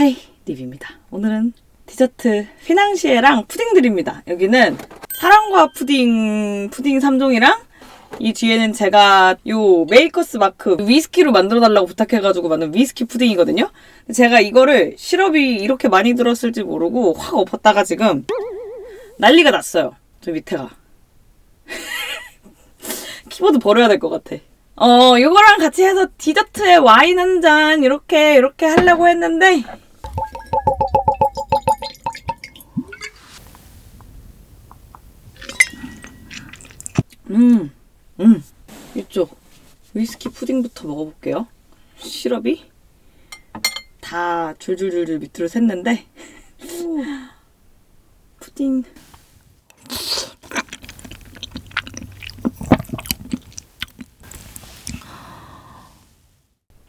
하이 립입니다. 오늘은 디저트 휘낭시에랑 푸딩 드립니다. 여기는 사랑과 푸딩 3종이랑 이 뒤에는 제가 요 메이커스 마크 위스키로 만들어달라고 부탁해가지고 만든 위스키 푸딩이거든요. 제가 이거를 시럽이 이렇게 많이 들었을지 모르고 확 엎었다가 지금 난리가 났어요. 저 밑에가. 키보드 버려야 될 것 같아. 이거랑 같이 해서 디저트에 와인 한 잔 이렇게 하려고 했는데 이쪽 위스키 푸딩부터 먹어볼게요. 시럽이 다 줄줄줄줄 밑으로 샜는데 푸딩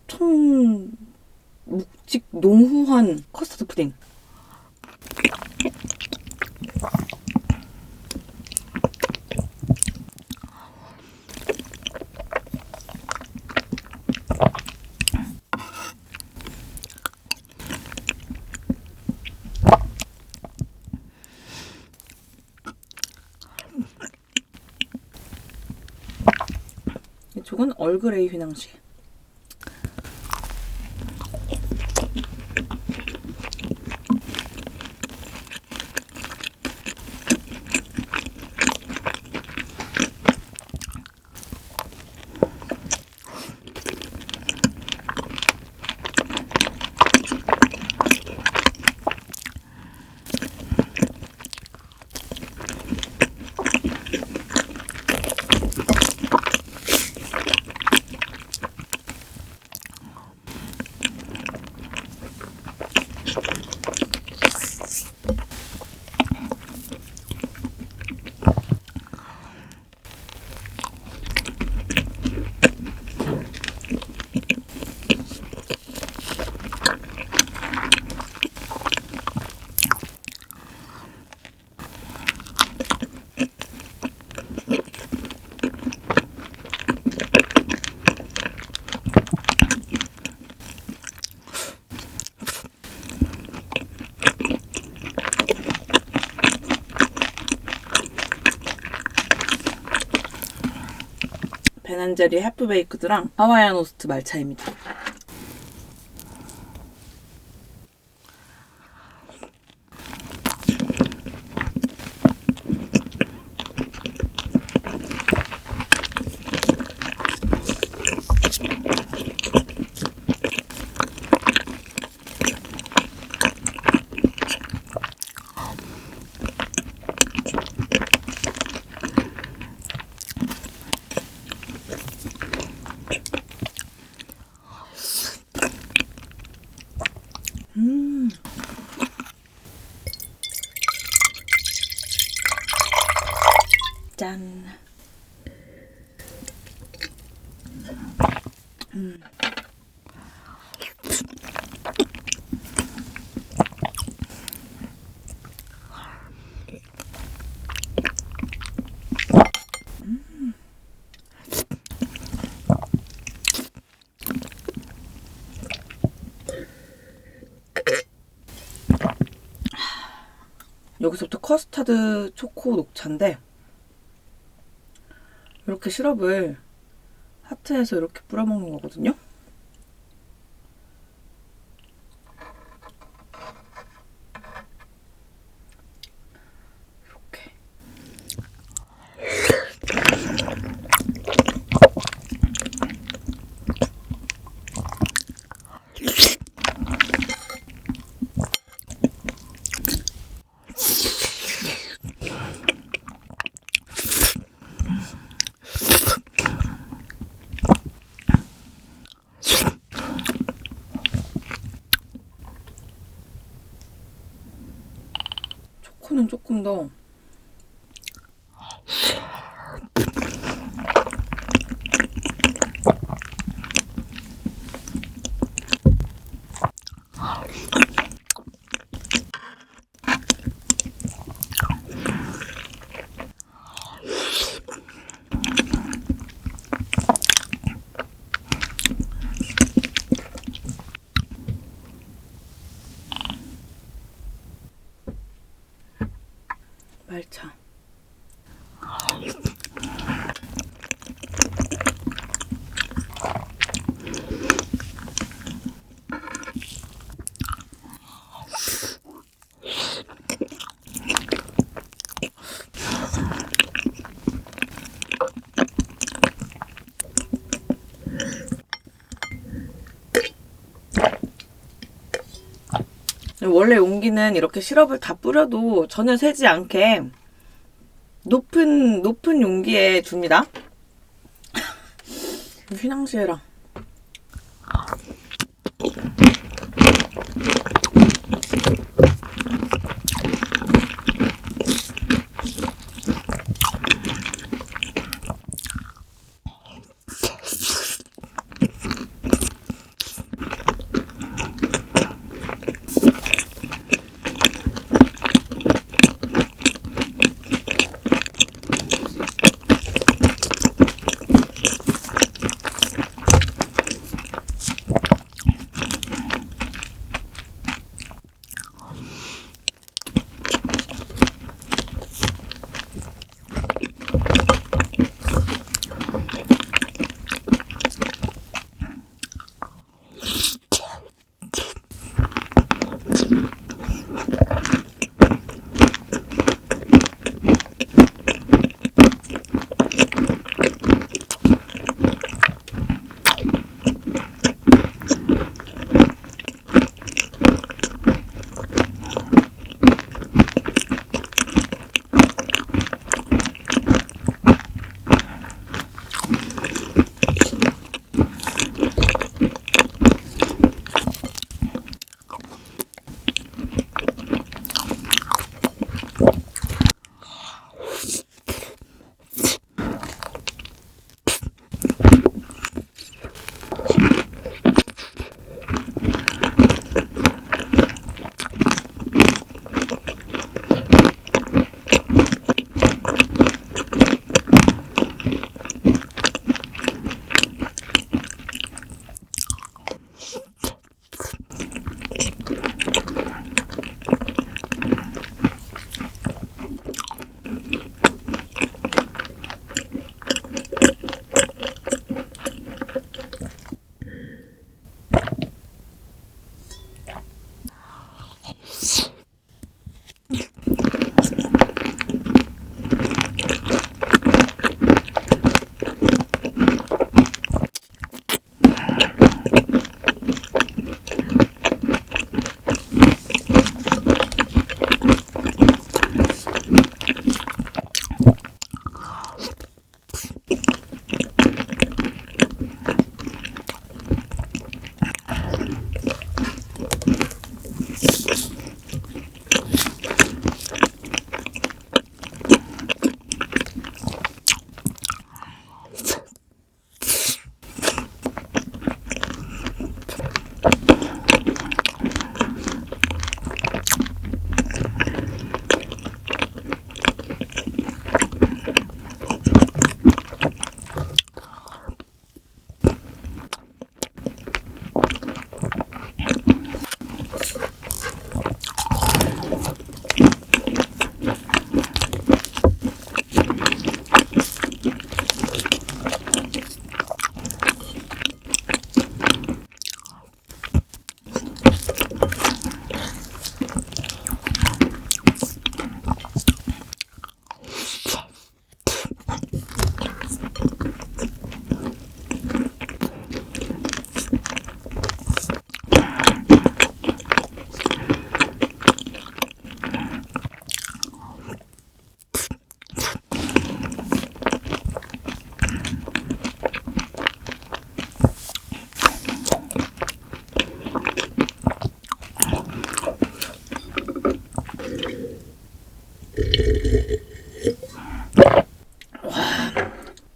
총 묵직 농후한 커스터드 푸딩. 이쪽은 얼그레이 휘낭시. 베난제리 해프베이크드랑 하와이안 오스트 말차입니다. 짠. 여기서부터 커스터드 초코 녹차인데 이렇게 시럽을 하트에서 이렇게 뿌려먹는 거거든요. 이렇게. 초코는 조금 더 원래 용기는 이렇게 시럽을 다 뿌려도 전혀 새지 않게 높은 용기에 줍니다. 휘낭시에랑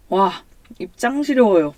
와, 입장 시려워요.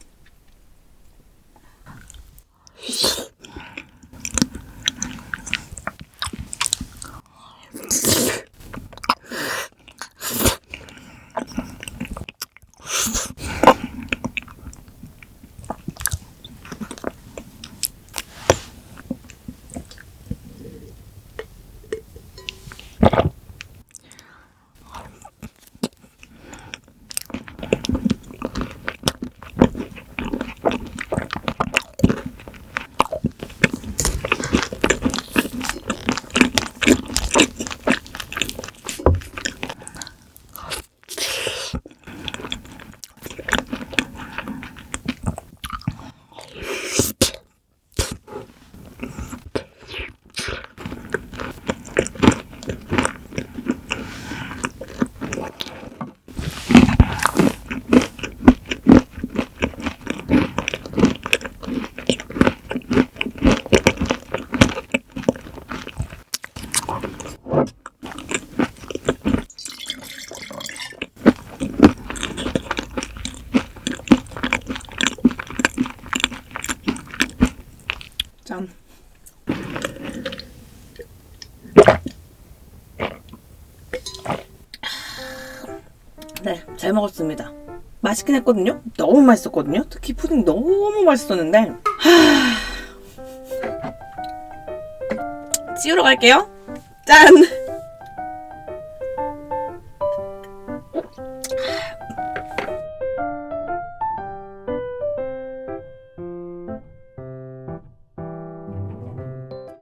네, 잘 먹었습니다. 맛있긴 했거든요. 너무 맛있었거든요. 특히 푸딩 너무 맛있었는데 치우러 갈게요. 짠!